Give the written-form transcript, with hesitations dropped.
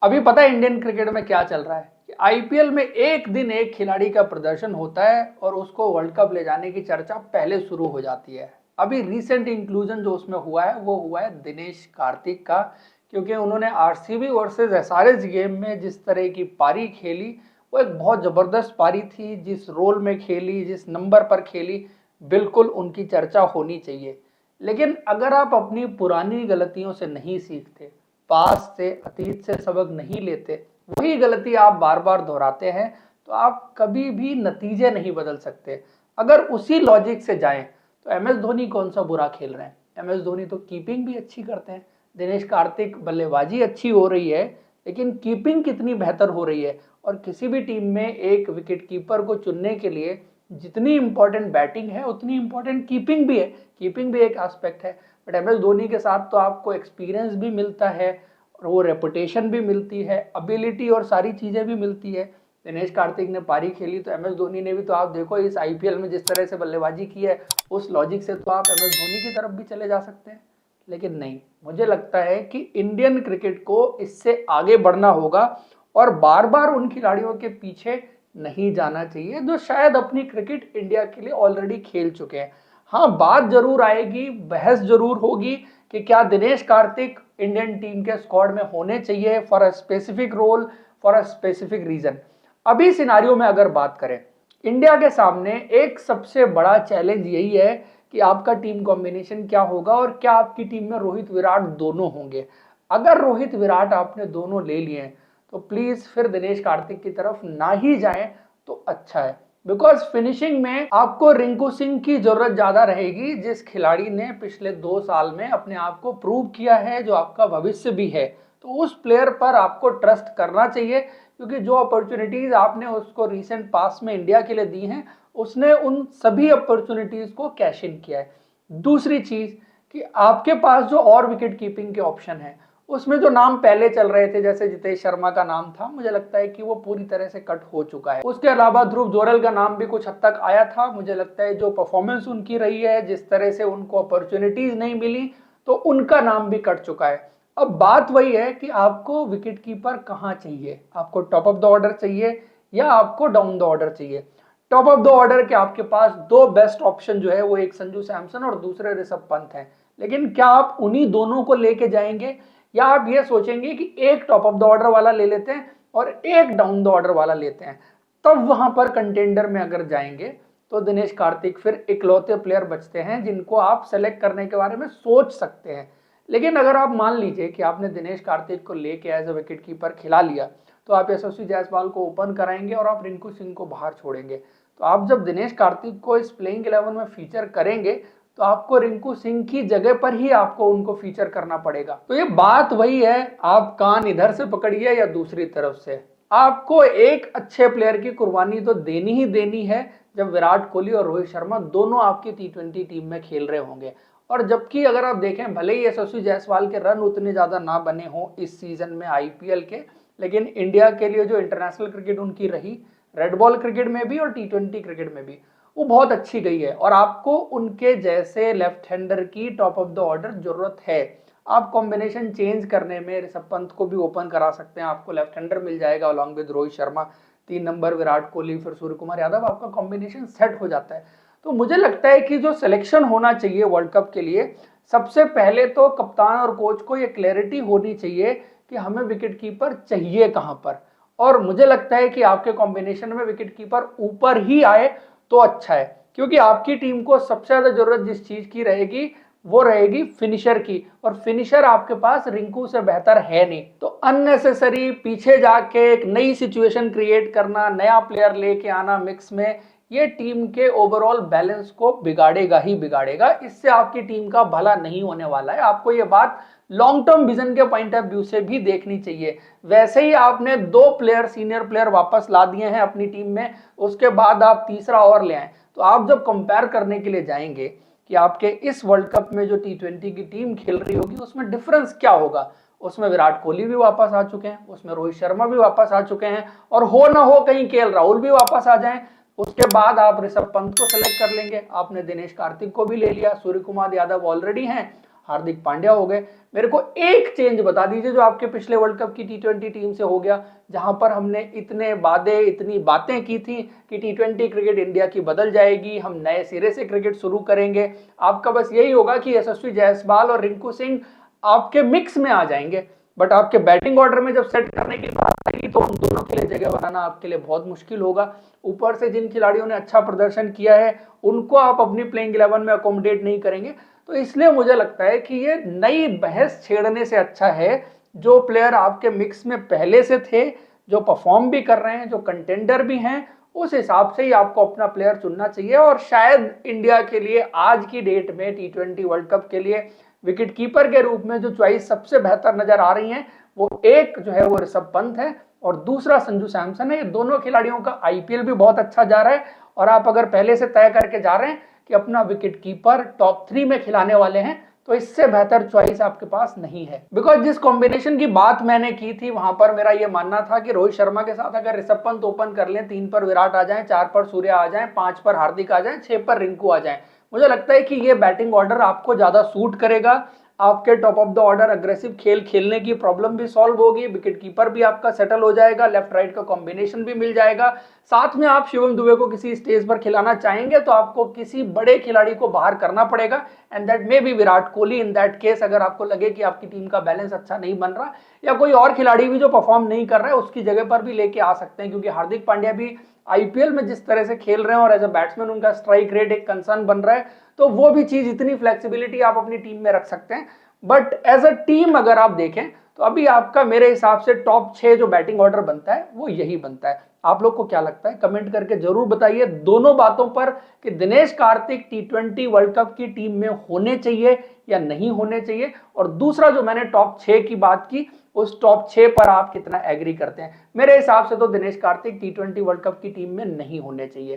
अभी पता है इंडियन क्रिकेट में क्या चल रहा है कि आईपीएल में एक दिन एक खिलाड़ी का प्रदर्शन होता है और उसको वर्ल्ड कप ले जाने की चर्चा पहले शुरू हो जाती है। अभी रिसेंट इंक्लूजन जो उसमें हुआ है वो हुआ है दिनेश कार्तिक का, क्योंकि उन्होंने आरसीबी वर्सेस एसआरएच गेम में जिस तरह की पारी खेली वो एक बहुत जबरदस्त पारी थी। जिस रोल में खेली, जिस नंबर पर खेली, बिल्कुल उनकी चर्चा होनी चाहिए। लेकिन अगर आप अपनी पुरानी गलतियों से नहीं सीखते, पास से, अतीत से सबक नहीं लेते, वही गलती आप बार बार दोहराते हैं, तो आप कभी भी नतीजे नहीं बदल सकते। अगर उसी लॉजिक से जाएं तो एम एस धोनी कौन सा बुरा खेल रहे हैं। एम एस धोनी तो कीपिंग भी अच्छी करते हैं। दिनेश कार्तिक बल्लेबाजी अच्छी हो रही है, लेकिन कीपिंग कितनी बेहतर हो रही है। और किसी भी टीम में एक विकेट कीपर को चुनने के लिए जितनी इंपॉर्टेंट बैटिंग है उतनी इंपॉर्टेंट कीपिंग भी है। कीपिंग भी एक एस्पेक्ट है। बट एम एस धोनी के साथ तो आपको एक्सपीरियंस भी मिलता है और वो रेपुटेशन भी मिलती है, एबिलिटी और सारी चीज़ें भी मिलती है। दिनेश कार्तिक ने पारी खेली तो एम एस धोनी ने भी, तो आप देखो इस आईपीएल में जिस तरह से बल्लेबाजी की है, उस लॉजिक से तो आप एम एस धोनी की तरफ भी चले जा सकते हैं। लेकिन नहीं, मुझे लगता है कि इंडियन क्रिकेट को इससे आगे बढ़ना होगा और बार बार उन खिलाड़ियों के पीछे नहीं जाना चाहिए जो शायद अपनी क्रिकेट इंडिया के लिए ऑलरेडी खेल चुके हैं। हाँ, बात जरूर आएगी, बहस जरूर होगी कि क्या दिनेश कार्तिक इंडियन टीम के स्क्वाड में होने चाहिए for a specific role, for a specific reason. अभी सिनारियो में अगर बात करें, इंडिया के सामने एक सबसे बड़ा चैलेंज यही है कि आपका टीम कॉम्बिनेशन क्या होगा और क्या आपकी टीम में रोहित विराट दोनों होंगे। अगर रोहित विराट आपने दोनों ले लिए हैं तो प्लीज फिर दिनेश कार्तिक की तरफ ना ही जाएं तो अच्छा है। बिकॉज फिनिशिंग में आपको रिंकू सिंह की जरूरत ज्यादा रहेगी, जिस खिलाड़ी ने पिछले 2 साल में अपने आप को प्रूव किया है, जो आपका भविष्य भी है। तो उस प्लेयर पर आपको ट्रस्ट करना चाहिए, क्योंकि जो अपॉर्चुनिटीज आपने उसको रिसेंट पास में इंडिया के लिए दी हैं, उसने उन सभी अपॉर्चुनिटीज को कैश इन किया है। दूसरी चीज कि आपके पास जो और विकेट कीपिंग के ऑप्शन है, उसमें जो नाम पहले चल रहे थे, जैसे जितेश शर्मा का नाम था, मुझे लगता है कि वो पूरी तरह से कट हो चुका है। उसके अलावा ध्रुव जोरल का नाम भी कुछ हद तक आया था। मुझे लगता है जो परफॉर्मेंस उनकी रही है, जिस तरह से उनको अपॉर्चुनिटीज नहीं मिली, तो उनका नाम भी कट चुका है। अब बात वही है कि आपको विकेट कीपर कहाँ चाहिए। आपको टॉप ऑफ द ऑर्डर चाहिए या आपको डाउन द ऑर्डर चाहिए। टॉप ऑफ द ऑर्डर के आपके पास दो बेस्ट ऑप्शन जो है वो एक संजू सैमसन और दूसरे ऋषभ पंत हैं। लेकिन क्या आप उन्हीं दोनों को लेके जाएंगे या आप ये सोचेंगे कि एक टॉप ऑफ द ऑर्डर वाला ले लेते हैं और एक डाउन द ऑर्डर वाला लेते हैं। तब वहां पर कंटेंडर में अगर जाएंगे तो दिनेश कार्तिक फिर इकलौते प्लेयर बचते हैं जिनको आप सेलेक्ट करने के बारे में सोच सकते हैं। लेकिन अगर आप मान लीजिए कि आपने दिनेश कार्तिक को लेके एज अ विकेट कीपर खिला लिया, तो आप यशस्वी जायसवाल को ओपन कराएंगे और आप रिंकू सिंह को बाहर छोड़ेंगे। तो आप जब दिनेश कार्तिक को इस प्लेइंग 11 में फीचर करेंगे तो आपको रिंकू सिंह की जगह पर ही आपको उनको फीचर करना पड़ेगा। तो ये बात वही है, आप कान इधर से पकड़िए या दूसरी तरफ से, आपको एक अच्छे प्लेयर की कुर्बानी तो देनी ही देनी है जब विराट कोहली और रोहित शर्मा दोनों आपकी टी20 टीम में खेल रहे होंगे। और जबकि अगर आप देखें, भले ही यशस्वी जायसवाल के रन उतने ज्यादा ना बने हों इस सीजन में आईपीएल के, लेकिन इंडिया के लिए जो इंटरनेशनल क्रिकेट उनकी रही, रेड बॉल क्रिकेट में भी और टी20 क्रिकेट में भी, वो बहुत अच्छी गई है। और आपको उनके जैसे लेफ्ट हैंडर की टॉप ऑफ द ऑर्डर जरूरत है। आप कॉम्बिनेशन चेंज करने में ऋषभ पंत को भी ओपन करा सकते हैं, आपको लेफ्ट हैंडर मिल जाएगा along with Rohit Sharma. 3 number Virat Kohli, फिर सूर्य कुमार यादव, आपका कॉम्बिनेशन सेट हो जाता है। तो मुझे लगता है कि जो सिलेक्शन होना चाहिए वर्ल्ड कप के लिए, सबसे पहले तो कप्तान और कोच को ये क्लैरिटी होनी चाहिए कि हमें विकेट कीपर चाहिए कहां पर। और मुझे लगता है कि आपके कॉम्बिनेशन में विकेट कीपर ऊपर ही आए तो अच्छा है, क्योंकि आपकी टीम को सबसे ज्यादा जरूरत जिस चीज की रहेगी वो रहेगी फिनिशर की, और फिनिशर आपके पास रिंकू से बेहतर है नहीं। तो अननेसेसरी पीछे जाके एक नई सिचुएशन क्रिएट करना, नया प्लेयर लेके आना मिक्स में, ये टीम के ओवरऑल बैलेंस को बिगाड़ेगा ही बिगाड़ेगा। इससे आपकी टीम का भला नहीं होने वाला है। आपको ये बात लॉन्ग टर्म विजन के पॉइंट ऑफ व्यू से भी देखनी चाहिए। वैसे ही आपने 2 प्लेयर, सीनियर प्लेयर वापस ला दिए हैं अपनी टीम में, उसके बाद आप तीसरा और ले आए, तो आप जब कंपेयर करने के लिए जाएंगे कि आपके इस वर्ल्ड कप में जो टी20 की टीम खेल रही होगी उसमें डिफरेंस क्या होगा, उसमें विराट कोहली भी वापस आ चुके हैं, उसमें रोहित शर्मा भी वापस आ चुके हैं, और हो ना हो कहीं केएल राहुल भी वापस आ जाएं, उसके बाद आप ऋषभ पंत को सेलेक्ट कर लेंगे, आपने दिनेश कार्तिक को भी ले लिया, सूर्य कुमार यादव ऑलरेडी हैं, हार्दिक पांड्या हो गए। मेरे को एक चेंज बता दीजिए जो आपके पिछले वर्ल्ड कप की टी20 टीम से हो गया, जहां पर हमने इतने वादे इतनी बातें की थी कि टी20 क्रिकेट इंडिया की बदल जाएगी, हम नए सिरे से क्रिकेट शुरू करेंगे। आपका बस यही होगा कि यशस्वी जायसवाल और रिंकू सिंह आपके मिक्स में आ जाएंगे, बट आपके बैटिंग ऑर्डर में जब सेट करने की बात आएगी तो उन दोनों के लिए जगह बनाना आपके लिए बहुत मुश्किल होगा। ऊपर से जिन खिलाड़ियों ने अच्छा प्रदर्शन किया है उनको आप अपनी प्लेइंग 11 में अकोमोडेट नहीं करेंगे। तो इसलिए मुझे लगता है कि ये नई बहस छेड़ने से अच्छा है जो प्लेयर आपके मिक्स में पहले से थे, जो परफॉर्म भी कर रहे हैं, जो कंटेंडर भी हैं, उस हिसाब से ही आपको अपना प्लेयर चुनना चाहिए। और शायद इंडिया के लिए आज की डेट में टी20 वर्ल्ड कप के लिए विकेट कीपर के रूप में जो चॉइस सबसे बेहतर नजर आ रही है वो एक जो है वो ऋषभ पंत है और दूसरा संजू सैमसन है। ये दोनों खिलाड़ियों का आईपीएल भी बहुत अच्छा जा रहा है और आप अगर पहले से तय करके जा रहे हैं कि अपना विकेट कीपर टॉप 3 में खिलाने वाले हैं तो इससे बेहतर चॉइस आपके पास नहीं है। बिकॉज जिस कॉम्बिनेशन की बात मैंने की थी वहां पर मेरा ये मानना था कि रोहित शर्मा के साथ अगर ऋषभ पंत ओपन कर लें, 3 पर विराट आ जाए, 4 पर सूर्य आ जाए, 5 पर हार्दिक आ जाए, 6 पर रिंकू आ जाए, मुझे लगता है कि ये बैटिंग ऑर्डर आपको ज्यादा सूट करेगा। आपके top of the order aggressive खेल खेलने की प्रॉब्लम भी सॉल्व होगी, विकेट कीपर भी आपका सेटल हो जाएगा, लेफ्ट राइट का कॉम्बिनेशन भी मिल जाएगा। साथ में आप शिवम दुबे को किसी स्टेज पर खिलाना चाहेंगे तो आपको किसी बड़े खिलाड़ी को बाहर करना पड़ेगा and that may be Virat Kohli in that case. अगर आपको लगे कि आपकी टीम का बैलेंस अच्छा नहीं बन रहा या कोई और खिलाड़ी भी जो परफॉर्म नहीं कर रहा है उसकी जगह पर भी लेके आ सकते हैं, क्योंकि हार्दिक पांड्या भी आईपीएल में जिस तरह से खेल रहे हैं और एज अ बैट्समैन उनका स्ट्राइक रेट एक कंसर्न बन रहा है, तो वो भी चीज इतनी फ्लेक्सिबिलिटी आप अपनी टीम में रख सकते हैं। बट एज अ टीम अगर आप देखें तो अभी आपका मेरे हिसाब से टॉप 6 जो बैटिंग ऑर्डर बनता है वो यही बनता है। आप लोग को क्या लगता है कमेंट करके जरूर बताइए दोनों बातों पर कि दिनेश कार्तिक टी20 वर्ल्ड कप की टीम में होने चाहिए या नहीं होने चाहिए। और दूसरा जो मैंने टॉप 6 की बात की उस टॉप 6 पर आप कितना एग्री करते हैं। मेरे हिसाब से तो दिनेश कार्तिक टी20 वर्ल्ड कप की टीम में नहीं होने चाहिए।